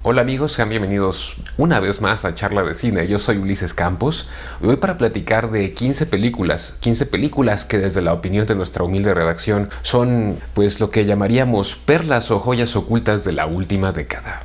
Hola amigos, sean bienvenidos una vez más a Charla de Cine. Yo soy Ulises Campos y hoy para platicar de 15 películas que desde la opinión de nuestra humilde redacción son pues lo que llamaríamos perlas o joyas ocultas de la última década.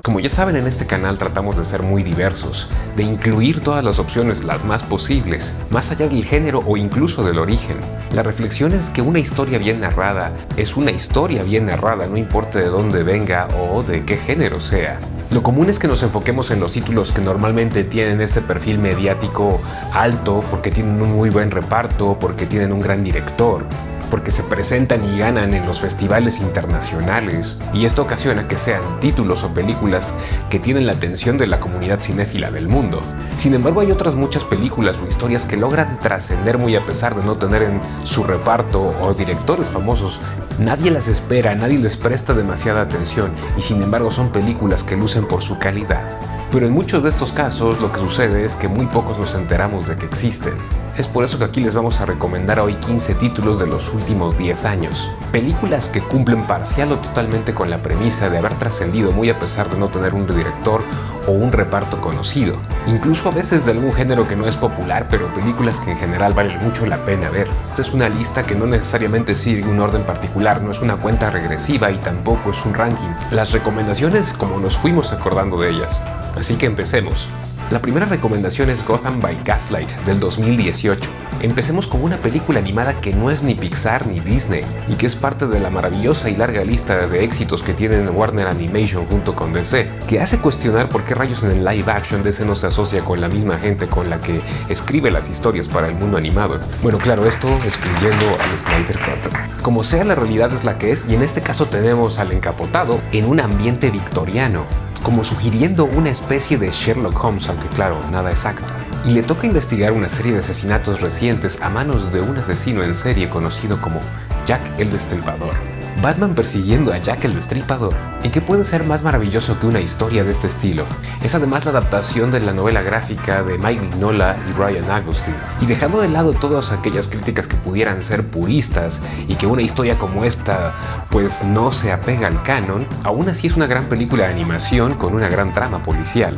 Como ya saben, en este canal tratamos de ser muy diversos, de incluir todas las opciones las más posibles, más allá del género o incluso del origen. La reflexión es que una historia bien narrada es una historia bien narrada, no importa de dónde venga o de qué género sea. Lo común es que nos enfoquemos en los títulos que normalmente tienen este perfil mediático alto porque tienen un muy buen reparto, porque tienen un gran director, porque se presentan y ganan en los festivales internacionales, y esto ocasiona que sean títulos o películas que tienen la atención de la comunidad cinéfila del mundo. Sin embargo, hay otras muchas películas o historias que logran trascender muy a pesar de no tener en su reparto o directores famosos. Nadie las espera, nadie les presta demasiada atención, y sin embargo son películas que lucen por su calidad. Pero en muchos de estos casos lo que sucede es que muy pocos nos enteramos de que existen. Es por eso que aquí les vamos a recomendar hoy 15 títulos de los últimos 10 años. Películas que cumplen parcial o totalmente con la premisa de haber trascendido muy a pesar de no tener un director o un reparto conocido. Incluso a veces de algún género que no es popular, pero películas que en general valen mucho la pena ver. Esta es una lista que no necesariamente sigue un orden particular, no es una cuenta regresiva y tampoco es un ranking. Las recomendaciones como nos fuimos acordando de ellas. Así que empecemos. La primera recomendación es Gotham by Gaslight del 2018. Empecemos con una película animada que no es ni Pixar ni Disney y que es parte de la maravillosa y larga lista de éxitos que tienen Warner Animation junto con DC, que hace cuestionar por qué rayos en el live action DC no se asocia con la misma gente con la que escribe las historias para el mundo animado. Bueno, claro, esto excluyendo al Snyder Cut. Como sea, la realidad es la que es, y en este caso tenemos al encapotado en un ambiente victoriano, como sugiriendo una especie de Sherlock Holmes, aunque claro, nada exacto. Y le toca investigar una serie de asesinatos recientes a manos de un asesino en serie conocido como Jack el Destripador. Batman persiguiendo a Jack el Destripador. ¿Y qué puede ser más maravilloso que una historia de este estilo? Es además la adaptación de la novela gráfica de Mike Mignola y Brian Augustine. Y dejando de lado todas aquellas críticas que pudieran ser puristas y que una historia como esta pues no se apega al canon, aún así es una gran película de animación con una gran trama policial.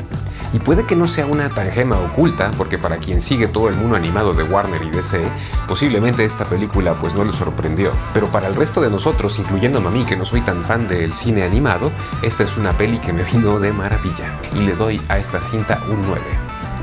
Y puede que no sea una tan gema oculta, porque para quien sigue todo el mundo animado de Warner y DC, posiblemente esta película pues no le sorprendió. Pero para el resto de nosotros, incluyéndome a mí que no soy tan fan del cine animado, esta es una peli que me vino de maravilla. Y le doy a esta cinta un 9.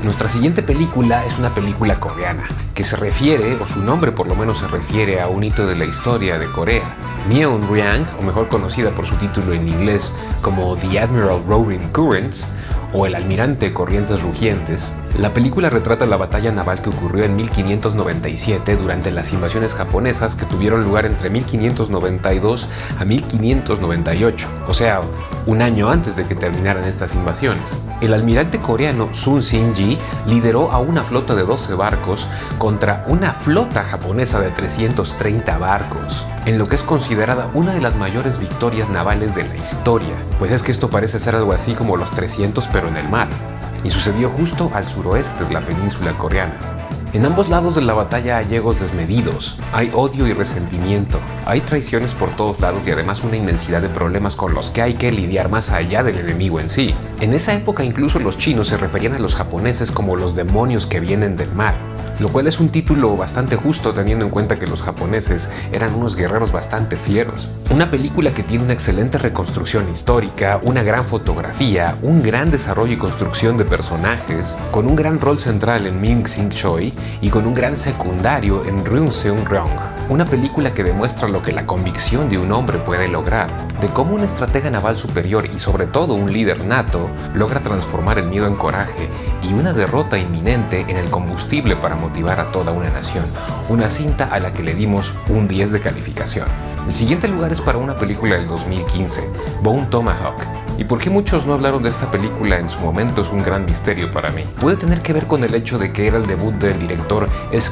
Nuestra siguiente película es una película coreana, que se refiere, o su nombre por lo menos se refiere a un hito de la historia de Corea. Myeonryang, o mejor conocida por su título en inglés como The Admiral Roaring Currents, o El Almirante Corrientes Rugientes. La película retrata la batalla naval que ocurrió en 1597 durante las invasiones japonesas que tuvieron lugar entre 1592 a 1598, o sea, un año antes de que terminaran estas invasiones. El almirante coreano Sun Shin-ji lideró a una flota de 12 barcos contra una flota japonesa de 330 barcos, en lo que es considerada una de las mayores victorias navales de la historia. Pues es que esto parece ser algo así como los 300 pero en el mar, y sucedió justo al suroeste de la península coreana. En ambos lados de la batalla hay egos desmedidos, hay odio y resentimiento, hay traiciones por todos lados y además una inmensidad de problemas con los que hay que lidiar más allá del enemigo en sí. En esa época incluso los chinos se referían a los japoneses como los demonios que vienen del mar, lo cual es un título bastante justo teniendo en cuenta que los japoneses eran unos guerreros bastante fieros. Una película que tiene una excelente reconstrucción histórica, una gran fotografía, un gran desarrollo y construcción de personajes, con un gran rol central en Min Sing-choi y con un gran secundario en Ryun Seung-ryong. Una película que demuestra lo que la convicción de un hombre puede lograr, de cómo una estratega naval superior y sobre todo un líder nato logra transformar el miedo en coraje y una derrota inminente en el combustible para motivar a toda una nación. Una cinta a la que le dimos un 10 de calificación. El siguiente lugar es para una película del 2015, Bone Tomahawk. ¿Y por qué muchos no hablaron de esta película en su momento? Es un gran misterio para mí. Puede tener que ver con el hecho de que era el debut del director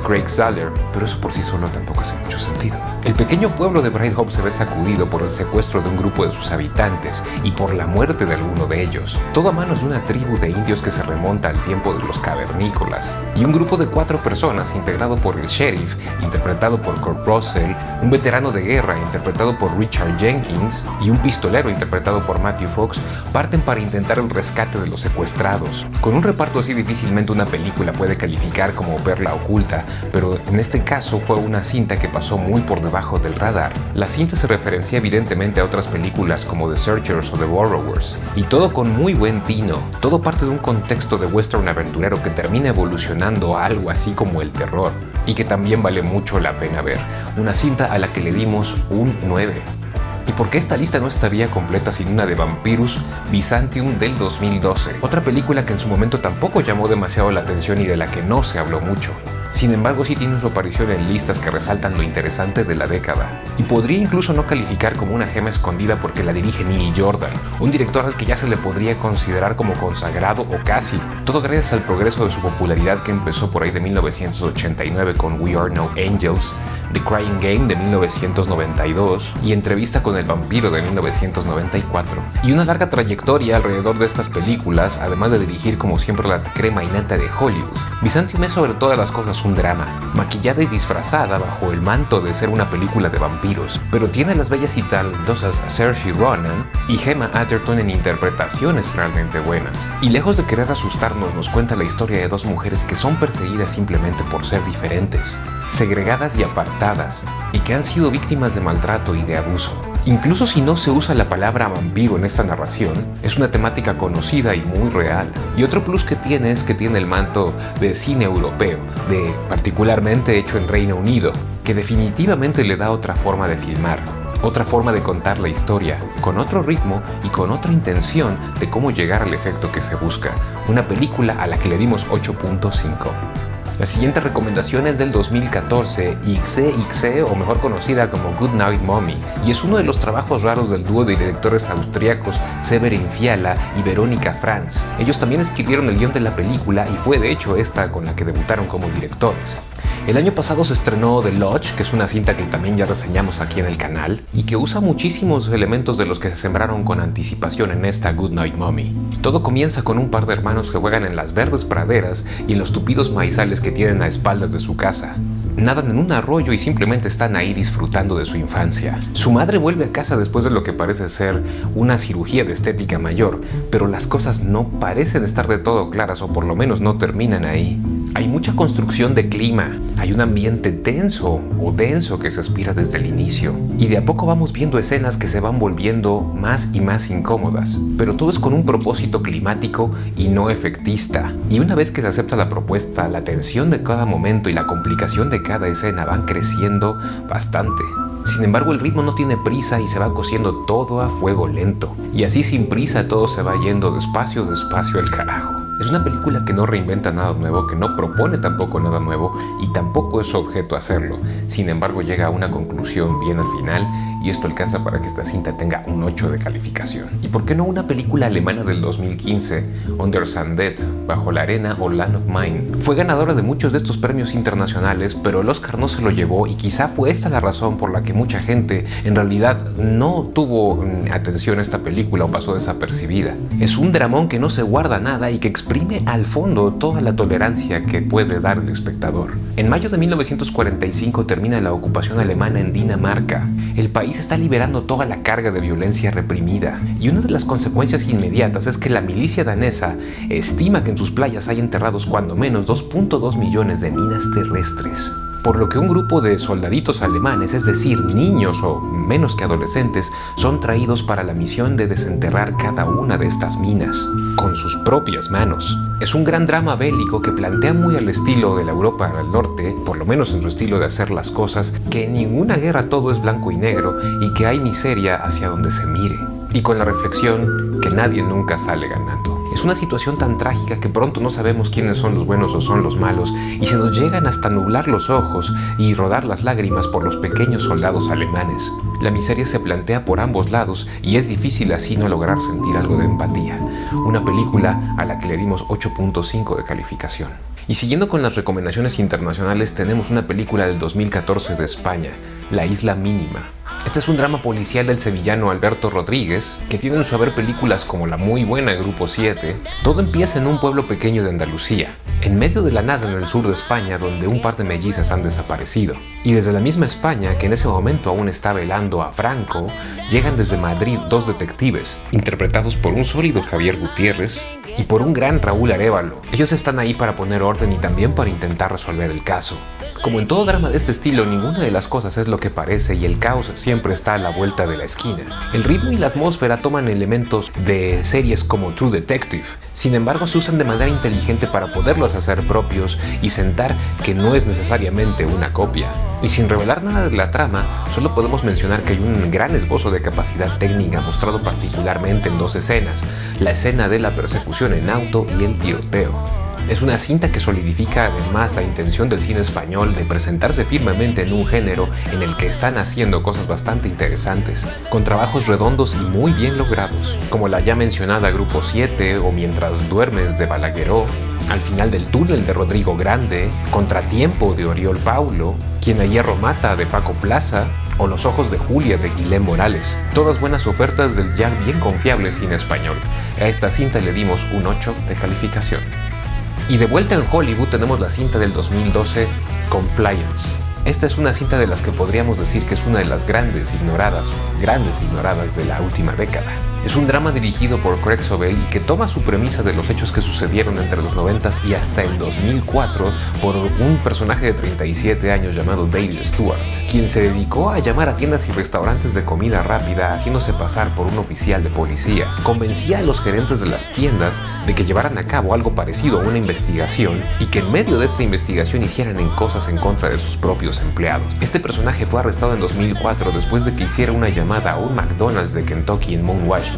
Craig Zahler, pero eso por sí solo tampoco hace mucho sentido. El pequeño pueblo de Bright Hope se ve sacudido por el secuestro de un grupo de sus habitantes y por la muerte de alguno de ellos. Todo a manos de una tribu de indios que se remonta al tiempo de los cavernícolas. Y un grupo de 4 personas integrado por el sheriff, interpretado por Kurt Russell, un veterano de guerra interpretado por Richard Jenkins y un pistolero interpretado por Matthew Fox parten para intentar el rescate de los secuestrados. Con un reparto así difícilmente una película puede calificar como perla oculta, pero en este caso fue una cinta que pasó muy por debajo del radar. La cinta se referencia evidentemente a otras películas como The Searchers o The Borrowers, y todo con muy buen tino. Todo parte de un contexto de western aventurero que termina evolucionando a algo así como el terror, y que también vale mucho la pena ver. Una cinta a la que le dimos un 9. ¿Y por qué esta lista no estaría completa sin una de Vampirus Byzantium del 2012? Otra película que en su momento tampoco llamó demasiado la atención y de la que no se habló mucho. Sin embargo, sí tiene su aparición en listas que resaltan lo interesante de la década. Y podría incluso no calificar como una gema escondida porque la dirige Neil Jordan, un director al que ya se le podría considerar como consagrado o casi. Todo gracias al progreso de su popularidad que empezó por ahí de 1989 con We Are No Angels, The Crying Game de 1992 y Entrevista con el Vampiro de 1994. Y una larga trayectoria alrededor de estas películas, además de dirigir como siempre la crema innata de Hollywood. Byzantium es sobre todas las cosas un drama, maquillada y disfrazada bajo el manto de ser una película de vampiros, pero tiene a las bellas y talentosas Saoirse Ronan y Gemma Arterton en interpretaciones realmente buenas. Y lejos de querer asustarnos, nos cuenta la historia de 2 mujeres que son perseguidas simplemente por ser diferentes, segregadas y apartadas, y que han sido víctimas de maltrato y de abuso. Incluso si no se usa la palabra vampiro en esta narración, es una temática conocida y muy real. Y otro plus que tiene es que tiene el manto de cine europeo, particularmente hecho en Reino Unido, que definitivamente le da otra forma de filmar, otra forma de contar la historia, con otro ritmo y con otra intención de cómo llegar al efecto que se busca. Una película a la que le dimos 8.5. La siguiente recomendación es del 2014, Ixe, o mejor conocida como Good Night Mommy, y es uno de los trabajos raros del dúo de directores austriacos Severin Fiala y Verónica Franz. Ellos también escribieron el guión de la película y fue de hecho esta con la que debutaron como directores. El año pasado se estrenó The Lodge, que es una cinta que también ya reseñamos aquí en el canal, y que usa muchísimos elementos de los que se sembraron con anticipación en esta Good Night Mommy. Todo comienza con un par de hermanos que juegan en las verdes praderas y en los tupidos maizales que tienen a espaldas de su casa. Nadan en un arroyo y simplemente están ahí disfrutando de su infancia. Su madre vuelve a casa después de lo que parece ser una cirugía de estética mayor, pero las cosas no parecen estar de todo claras, o por lo menos no terminan ahí. Hay mucha construcción de clima, hay un ambiente tenso o denso que se aspira desde el inicio, y de a poco vamos viendo escenas que se van volviendo más y más incómodas, pero todo es con un propósito climático y no efectista. Y una vez que se acepta la propuesta, la tensión de cada momento y la complicación de cada escena van creciendo bastante. Sin embargo, el ritmo no tiene prisa y se va cociendo todo a fuego lento. Y así sin prisa todo se va yendo despacio al carajo. Es una película que no reinventa nada nuevo, que no propone tampoco nada nuevo y tampoco es su objeto hacerlo. Sin embargo, llega a una conclusión bien al final y esto alcanza para que esta cinta tenga un 8 de calificación. ¿Y por qué no una película alemana del 2015, Under Sandet, Bajo la Arena o Land of Mine? Fue ganadora de muchos de estos premios internacionales, pero el Oscar no se lo llevó y quizá fue esta la razón por la que mucha gente en realidad no tuvo atención a esta película o pasó desapercibida. Es un dramón que no se guarda nada y que exprime al fondo toda la tolerancia que puede dar el espectador. En mayo de 1945 termina la ocupación alemana en Dinamarca. El país está liberando toda la carga de violencia reprimida y una de las consecuencias inmediatas es que la milicia danesa estima que en sus playas hay enterrados cuando menos 2.2 millones de minas terrestres. Por lo que un grupo de soldaditos alemanes, es decir, niños o menos que adolescentes, son traídos para la misión de desenterrar cada una de estas minas, con sus propias manos. Es un gran drama bélico que plantea muy al estilo de la Europa del Norte, por lo menos en su estilo de hacer las cosas, que en ninguna guerra todo es blanco y negro y que hay miseria hacia donde se mire. Y con la reflexión que nadie nunca sale ganando. Es una situación tan trágica que pronto no sabemos quiénes son los buenos o son los malos, y se nos llegan hasta nublar los ojos y rodar las lágrimas por los pequeños soldados alemanes. La miseria se plantea por ambos lados y es difícil así no lograr sentir algo de empatía. Una película a la que le dimos 8.5 de calificación. Y siguiendo con las recomendaciones internacionales, tenemos una película del 2014 de España, La Isla Mínima. Este es un drama policial del sevillano Alberto Rodríguez, que tiene en su haber películas como la muy buena Grupo 7. Todo empieza en un pueblo pequeño de Andalucía, en medio de la nada en el sur de España, donde un par de mellizas han desaparecido. Y desde la misma España, que en ese momento aún está velando a Franco, llegan desde Madrid dos detectives, interpretados por un sólido Javier Gutiérrez y por un gran Raúl Arévalo. Ellos están ahí para poner orden y también para intentar resolver el caso. Como en todo drama de este estilo, ninguna de las cosas es lo que parece y el caos siempre está a la vuelta de la esquina. El ritmo y la atmósfera toman elementos de series como True Detective. Sin embargo, se usan de manera inteligente para poderlos hacer propios y sentar que no es necesariamente una copia. Y sin revelar nada de la trama, solo podemos mencionar que hay un gran esbozo de capacidad técnica mostrado particularmente en dos escenas: la escena de la persecución en auto y el tiroteo. Es una cinta que solidifica además la intención del cine español de presentarse firmemente en un género en el que están haciendo cosas bastante interesantes, con trabajos redondos y muy bien logrados, como la ya mencionada Grupo 7 o Mientras duermes de Balagueró, Al final del túnel de Rodrigo Grande, Contratiempo de Oriol Paulo, Quien a hierro mata de Paco Plaza, o Los ojos de Julia de Guilén Morales. Todas buenas ofertas del ya bien confiable cine español. A esta cinta le dimos un 8 de calificación. Y de vuelta en Hollywood tenemos la cinta del 2012, Compliance. Esta es una cinta de las que podríamos decir que es una de las grandes ignoradas de la última década. Es un drama dirigido por Craig Sobel y que toma su premisa de los hechos que sucedieron entre los 90s y hasta el 2004 por un personaje de 37 años llamado David Stewart, quien se dedicó a llamar a tiendas y restaurantes de comida rápida haciéndose pasar por un oficial de policía. Convencía a los gerentes de las tiendas de que llevaran a cabo algo parecido a una investigación y que en medio de esta investigación hicieran cosas en contra de sus propios empleados. Este personaje fue arrestado en 2004 después de que hiciera una llamada a un McDonald's de Kentucky en Mount Washington,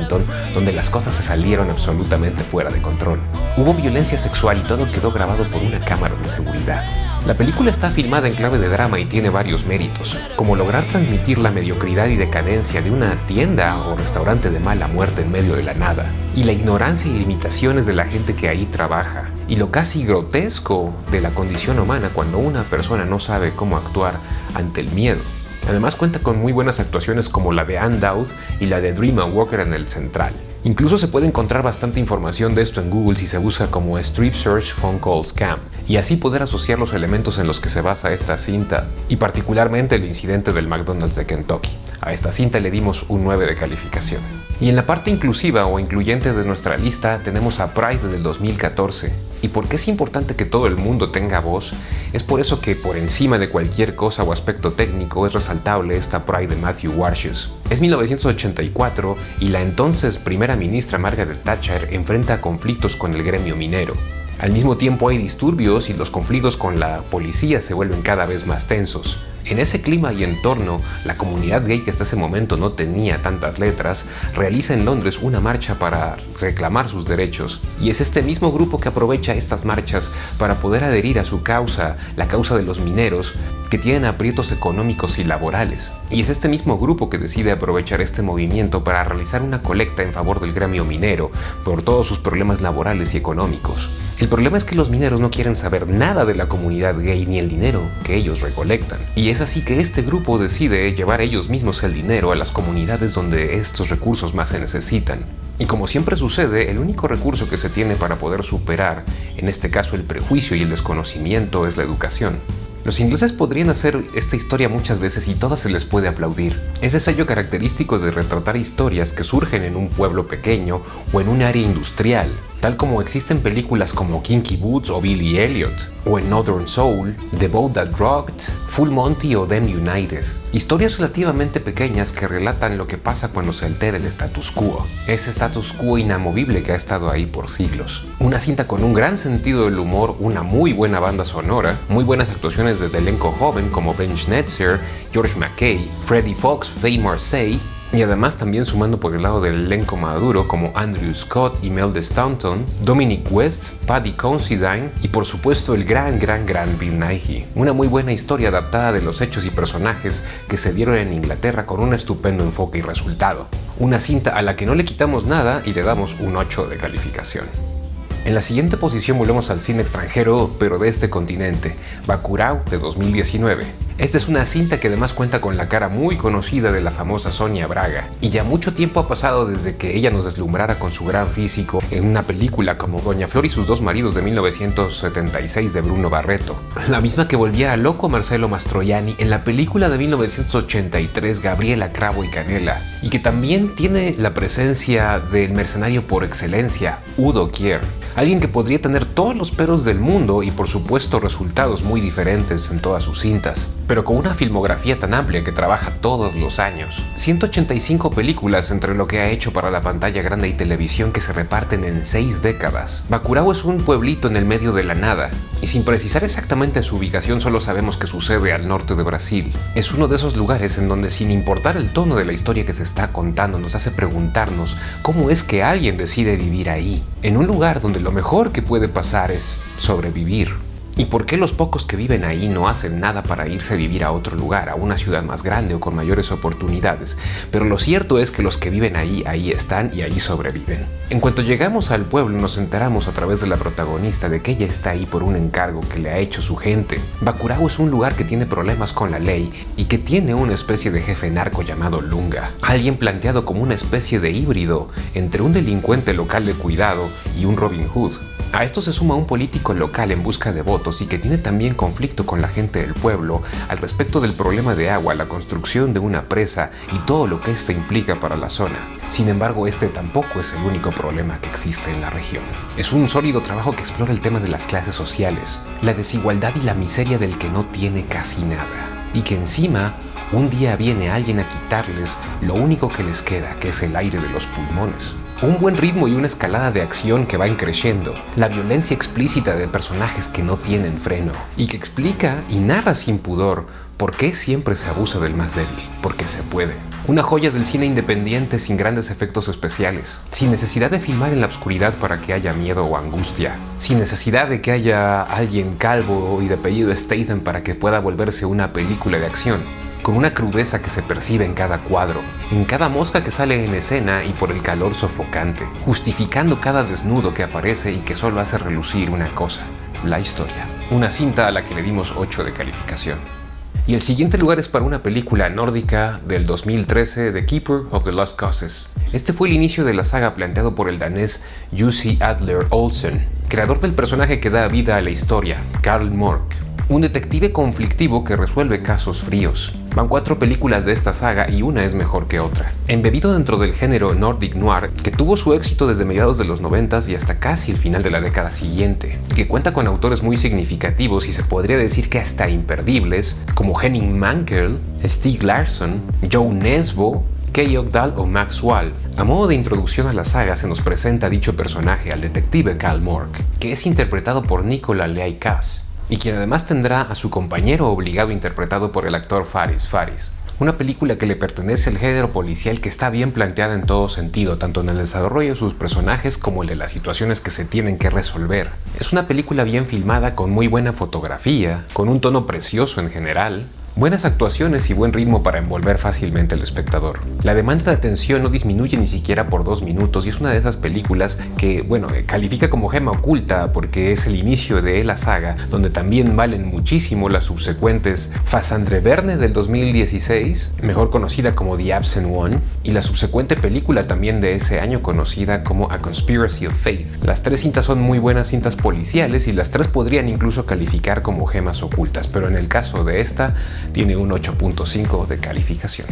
donde las cosas se salieron absolutamente fuera de control. Hubo violencia sexual y todo quedó grabado por una cámara de seguridad. La película está filmada en clave de drama y tiene varios méritos, como lograr transmitir la mediocridad y decadencia de una tienda o restaurante de mala muerte en medio de la nada, y la ignorancia y limitaciones de la gente que ahí trabaja, y lo casi grotesco de la condición humana cuando una persona no sabe cómo actuar ante el miedo. Además cuenta con muy buenas actuaciones como la de Ann Dowd y la de Dreama Walker en el central. Incluso se puede encontrar bastante información de esto en Google si se busca como Strip Search Phone Call Scam, y así poder asociar los elementos en los que se basa esta cinta, y particularmente el incidente del McDonald's de Kentucky. A esta cinta le dimos un 9 de calificación. Y en la parte inclusiva o incluyente de nuestra lista tenemos a Pride del 2014. ¿Y por qué es importante que todo el mundo tenga voz? Es por eso que por encima de cualquier cosa o aspecto técnico es resaltable esta Pride de Matthew Warchus. Es 1984 y la entonces primera ministra Margaret Thatcher enfrenta conflictos con el gremio minero. Al mismo tiempo hay disturbios y los conflictos con la policía se vuelven cada vez más tensos. En ese clima y entorno, la comunidad gay que hasta ese momento no tenía tantas letras, realiza en Londres una marcha para reclamar sus derechos. Y es este mismo grupo que aprovecha estas marchas para poder adherir a su causa, la causa de los mineros, que tienen aprietos económicos y laborales. Y es este mismo grupo que decide aprovechar este movimiento para realizar una colecta en favor del gremio minero por todos sus problemas laborales y económicos. El problema es que los mineros no quieren saber nada de la comunidad gay ni el dinero que ellos recolectan. Y es así que este grupo decide llevar ellos mismos el dinero a las comunidades donde estos recursos más se necesitan. Y como siempre sucede, el único recurso que se tiene para poder superar, en este caso el prejuicio y el desconocimiento, es la educación. Los ingleses podrían hacer esta historia muchas veces y todas se les puede aplaudir. Es el sello característico de retratar historias que surgen en un pueblo pequeño o en un área industrial, tal como existen películas como Kinky Boots o Billy Elliot, o en Northern Soul, The Boat That Rocked, Full Monty o Them United. Historias relativamente pequeñas que relatan lo que pasa cuando se altera el status quo. Ese status quo inamovible que ha estado ahí por siglos. Una cinta con un gran sentido del humor, una muy buena banda sonora, muy buenas actuaciones del elenco joven como Ben Schnetzer, George McKay, Freddie Fox, Faye Marseille, Y además también sumando por el lado del elenco maduro como Andrew Scott, Imelda Staunton, Dominic West, Paddy Considine y por supuesto el gran Bill Nighy. Una muy buena historia adaptada de los hechos y personajes que se dieron en Inglaterra con un estupendo enfoque y resultado. Una cinta a la que no le quitamos nada y le damos un 8 de calificación. En la siguiente posición volvemos al cine extranjero, pero de este continente, Bacurau de 2019. Esta es una cinta que además cuenta con la cara muy conocida de la famosa Sonia Braga, y ya mucho tiempo ha pasado desde que ella nos deslumbrara con su gran físico en una película como Doña Flor y sus dos maridos de 1976 de Bruno Barreto. La misma que volviera loco a Marcello Mastroianni en la película de 1983 Gabriela, Cravo y Canela, y que también tiene la presencia del mercenario por excelencia, Udo Kier. Alguien que podría tener todos los peros del mundo y por supuesto resultados muy diferentes en todas sus cintas, pero con una filmografía tan amplia que trabaja todos los años. 185 películas entre lo que ha hecho para la pantalla grande y televisión que se reparten en 6 décadas. Bacurau es un pueblito en el medio de la nada, y sin precisar exactamente su ubicación solo sabemos que sucede al norte de Brasil. Es uno de esos lugares en donde sin importar el tono de la historia que se está contando nos hace preguntarnos cómo es que alguien decide vivir ahí, en un lugar donde lo mejor que puede pasar es sobrevivir. ¿Y por qué los pocos que viven ahí no hacen nada para irse a vivir a otro lugar, a una ciudad más grande o con mayores oportunidades? Pero lo cierto es que los que viven ahí están y ahí sobreviven. En cuanto llegamos al pueblo nos enteramos a través de la protagonista de que ella está ahí por un encargo que le ha hecho su gente. Bacurau es un lugar que tiene problemas con la ley y que tiene una especie de jefe narco llamado Lunga, alguien planteado como una especie de híbrido entre un delincuente local de cuidado y un Robin Hood. A esto se suma un político local en busca de votos y que tiene también conflicto con la gente del pueblo al respecto del problema de agua, la construcción de una presa y todo lo que esto implica para la zona. Sin embargo, este tampoco es el único problema que existe en la región. Es un sólido trabajo que explora el tema de las clases sociales, la desigualdad y la miseria del que no tiene casi nada, y que encima un día viene alguien a quitarles lo único que les queda, que es el aire de los pulmones. Un buen ritmo y una escalada de acción que va creciendo, la violencia explícita de personajes que no tienen freno, y que explica y narra sin pudor por qué siempre se abusa del más débil, porque se puede. Una joya del cine independiente sin grandes efectos especiales, sin necesidad de filmar en la oscuridad para que haya miedo o angustia, sin necesidad de que haya alguien calvo y de apellido Statham para que pueda volverse una película de acción, con una crudeza que se percibe en cada cuadro, en cada mosca que sale en escena y por el calor sofocante, justificando cada desnudo que aparece y que solo hace relucir una cosa, la historia. Una cinta a la que le dimos 8 de calificación. Y el siguiente lugar es para una película nórdica del 2013, The Keeper of the Lost Causes. Este fue el inicio de la saga planteado por el danés Jussi Adler Olsen, creador del personaje que da vida a la historia, Karl Mork. Un detective conflictivo que resuelve casos fríos. Van 4 películas de esta saga y una es mejor que otra. Embebido dentro del género Nordic Noir, que tuvo su éxito desde mediados de los 90s y hasta casi el final de la década siguiente, y que cuenta con autores muy significativos y se podría decir que hasta imperdibles, como Henning Mankell, Stieg Larsson, Joe Nesbo, Kay Ogdal o Max Wall. A modo de introducción a la saga se nos presenta dicho personaje al detective Karl Mork, que es interpretado por Nicola Leay-Kass, y quien además tendrá a su compañero obligado interpretado por el actor Faris Faris. Una película que le pertenece al género policial que está bien planteada en todo sentido, tanto en el desarrollo de sus personajes como el de las situaciones que se tienen que resolver. Es una película bien filmada con muy buena fotografía, con un tono precioso en general, buenas actuaciones y buen ritmo para envolver fácilmente al espectador. La demanda de atención no disminuye ni siquiera por 2 minutos y es una de esas películas que, califica como gema oculta porque es el inicio de la saga, donde también valen muchísimo las subsecuentes Fassandreverne del 2016, mejor conocida como The Absent One, y la subsecuente película también de ese año conocida como A Conspiracy of Faith. Las 3 cintas son muy buenas cintas policiales y las 3 podrían incluso calificar como gemas ocultas, pero en el caso de esta tiene un 8.5 de calificación.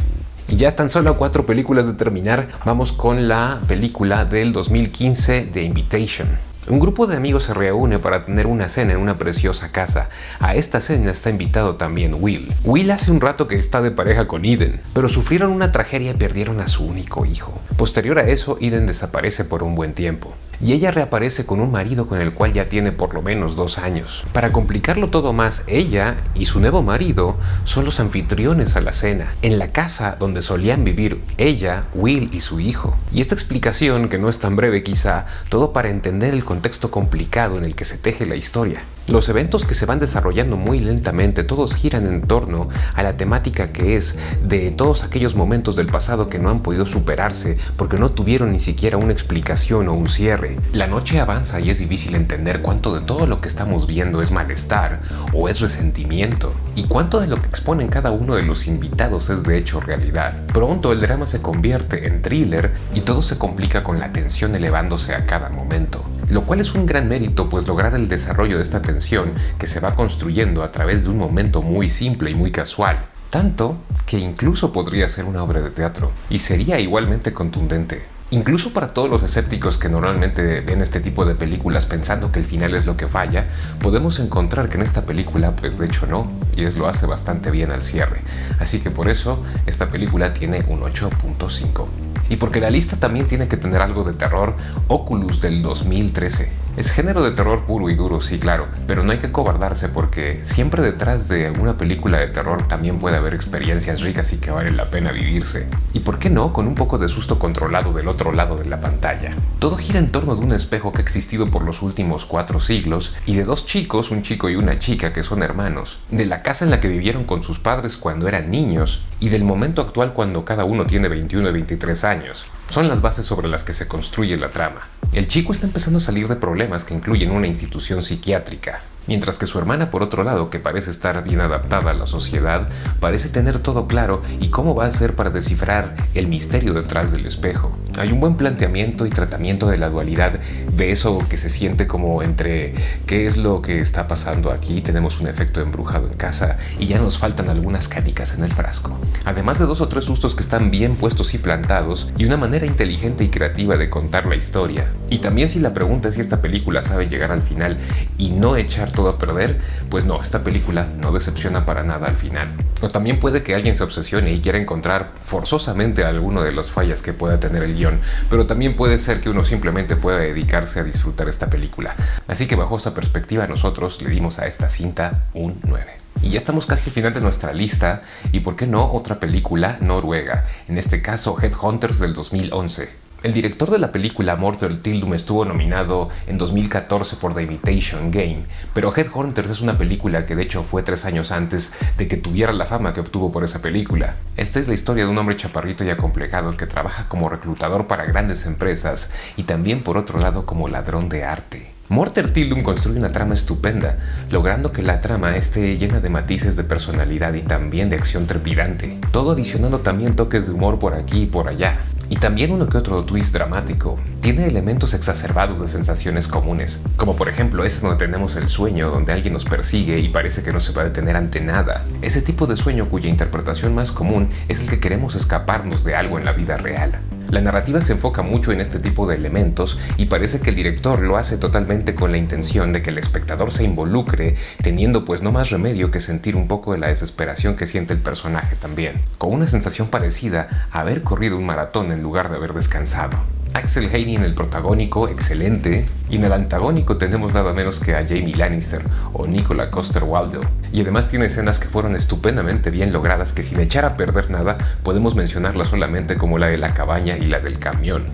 Y ya tan solo a 4 películas de terminar, vamos con la película del 2015, The Invitation. Un grupo de amigos se reúne para tener una cena en una preciosa casa. A esta cena está invitado también Will. Will hace un rato que está de pareja con Eden, pero sufrieron una tragedia y perdieron a su único hijo. Posterior a eso, Eden desaparece por un buen tiempo. y ella reaparece con un marido con el cual ya tiene por lo menos 2 años. Para complicarlo todo más, ella y su nuevo marido son los anfitriones a la cena, en la casa donde solían vivir ella, Will y su hijo. Y esta explicación, que no es tan breve quizá, todo para entender el contexto complicado en el que se teje la historia. Los eventos que se van desarrollando muy lentamente, todos giran en torno a la temática que es de todos aquellos momentos del pasado que no han podido superarse porque no tuvieron ni siquiera una explicación o un cierre. La noche avanza y es difícil entender cuánto de todo lo que estamos viendo es malestar o es resentimiento y cuánto de lo que exponen cada uno de los invitados es de hecho realidad. Pronto el drama se convierte en thriller y todo se complica con la tensión elevándose a cada momento. Lo cual es un gran mérito, pues lograr el desarrollo de esta tensión que se va construyendo a través de un momento muy simple y muy casual. Tanto que incluso podría ser una obra de teatro y sería igualmente contundente. Incluso para todos los escépticos que normalmente ven este tipo de películas pensando que el final es lo que falla, podemos encontrar que en esta película pues de hecho no, y lo hace bastante bien al cierre. Así que por eso esta película tiene un 8.5. Y porque la lista también tiene que tener algo de terror, Oculus del 2013. Es género de terror puro y duro, sí, claro, pero no hay que cobardarse porque siempre detrás de alguna película de terror también puede haber experiencias ricas y que valen la pena vivirse. Y por qué no, con un poco de susto controlado del otro lado de la pantalla. Todo gira en torno de un espejo que ha existido por los últimos 4 siglos y de 2 chicos, un chico y una chica que son hermanos, de la casa en la que vivieron con sus padres cuando eran niños y del momento actual cuando cada uno tiene 21 y 23 años. Son las bases sobre las que se construye la trama. El chico está empezando a salir de problemas que incluyen una institución psiquiátrica, mientras que su hermana, por otro lado, que parece estar bien adaptada a la sociedad, parece tener todo claro y cómo va a hacer para descifrar el misterio detrás del espejo. Hay un buen planteamiento y tratamiento de la dualidad de eso que se siente como entre qué es lo que está pasando aquí, tenemos un efecto embrujado en casa y ya nos faltan algunas canicas en el frasco. Además de 2 o 3 sustos que están bien puestos y plantados y una manera inteligente y creativa de contar la historia. Y también si la pregunta es si esta película sabe llegar al final y no echar todo a perder, pues no, esta película no decepciona para nada al final. O también puede que alguien se obsesione y quiera encontrar forzosamente alguno de las fallas que pueda tener el guión, pero también puede ser que uno simplemente pueda dedicarse a disfrutar esta película. Así que bajo esa perspectiva nosotros le dimos a esta cinta un 9. Y ya estamos casi al final de nuestra lista, y por qué no otra película noruega, en este caso Headhunters del 2011. El director de la película Morten Tyldum estuvo nominado en 2014 por The Imitation Game, pero Headhunters es una película que de hecho fue 3 años antes de que tuviera la fama que obtuvo por esa película. Esta es la historia de un hombre chaparrito y acomplejado que trabaja como reclutador para grandes empresas y también por otro lado como ladrón de arte. Morten Tyldum construye una trama estupenda, logrando que la trama esté llena de matices de personalidad y también de acción trepidante, todo adicionando también toques de humor por aquí y por allá. Y también uno que otro twist dramático. Tiene elementos exacerbados de sensaciones comunes, como por ejemplo ese donde tenemos el sueño donde alguien nos persigue y parece que no se va a detener ante nada. Ese tipo de sueño cuya interpretación más común es el que queremos escaparnos de algo en la vida real. La narrativa se enfoca mucho en este tipo de elementos y parece que el director lo hace totalmente con la intención de que el espectador se involucre, teniendo pues no más remedio que sentir un poco de la desesperación que siente el personaje también, con una sensación parecida a haber corrido un maratón en lugar de haber descansado. Axel Haney en el protagónico, excelente, y en el antagónico tenemos nada menos que a Jaime Lannister o Nicola Coster-Waldau, y además tiene escenas que fueron estupendamente bien logradas que sin echar a perder nada podemos mencionarlas solamente como la de la cabaña y la del camión.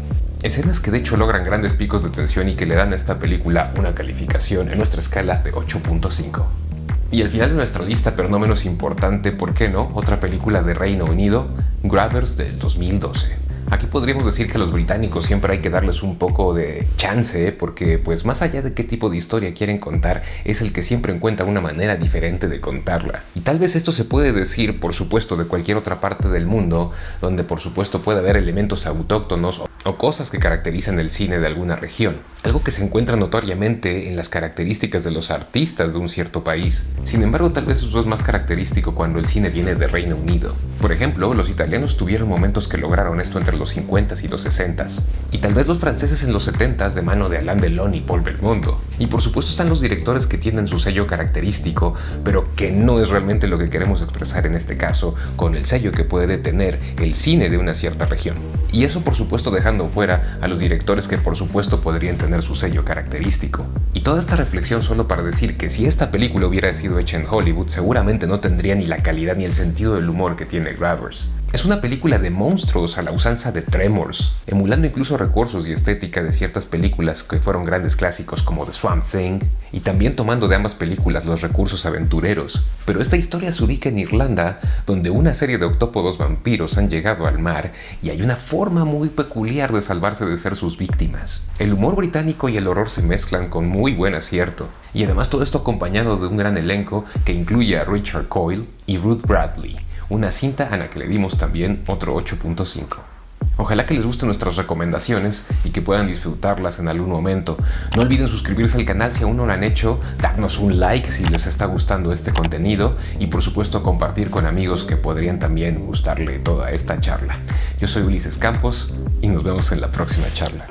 Escenas que de hecho logran grandes picos de tensión y que le dan a esta película una calificación en nuestra escala de 8.5. Y al final de nuestra lista, pero no menos importante, ¿por qué no? Otra película de Reino Unido, Grabbers del 2012. Aquí podríamos decir que a los británicos siempre hay que darles un poco de chance, porque pues más allá de qué tipo de historia quieren contar, es el que siempre encuentra una manera diferente de contarla. Y tal vez esto se puede decir, por supuesto, de cualquier otra parte del mundo, donde por supuesto puede haber elementos autóctonos o cosas que caracterizan el cine de alguna región. Algo que se encuentra notoriamente en las características de los artistas de un cierto país. Sin embargo, tal vez eso es más característico cuando el cine viene de Reino Unido. Por ejemplo, los italianos tuvieron momentos que lograron esto entre los 50s y los 60s, y tal vez los franceses en los 70s de mano de Alain Delon y Paul Belmondo. Y por supuesto están los directores que tienen su sello característico, pero que no es realmente lo que queremos expresar en este caso, con el sello que puede tener el cine de una cierta región. Y eso por supuesto dejando dejando fuera a los directores que por supuesto podrían tener su sello característico. Y toda esta reflexión solo para decir que si esta película hubiera sido hecha en Hollywood, seguramente no tendría ni la calidad ni el sentido del humor que tiene Grabbers. Es una película de monstruos a la usanza de Tremors, emulando incluso recursos y estética de ciertas películas que fueron grandes clásicos como The Swamp Thing, y también tomando de ambas películas los recursos aventureros. Pero esta historia se ubica en Irlanda, donde una serie de octópodos vampiros han llegado al mar y hay una forma muy peculiar de salvarse de ser sus víctimas. El humor británico y el horror se mezclan con muy buen acierto, y además todo esto acompañado de un gran elenco que incluye a Richard Coyle y Ruth Bradley, una cinta a la que le dimos también otro 8.5. Ojalá que les gusten nuestras recomendaciones y que puedan disfrutarlas en algún momento. No olviden suscribirse al canal si aún no lo han hecho, darnos un like si les está gustando este contenido y por supuesto compartir con amigos que podrían también gustarle toda esta charla. Yo soy Ulises Campos y nos vemos en la próxima charla.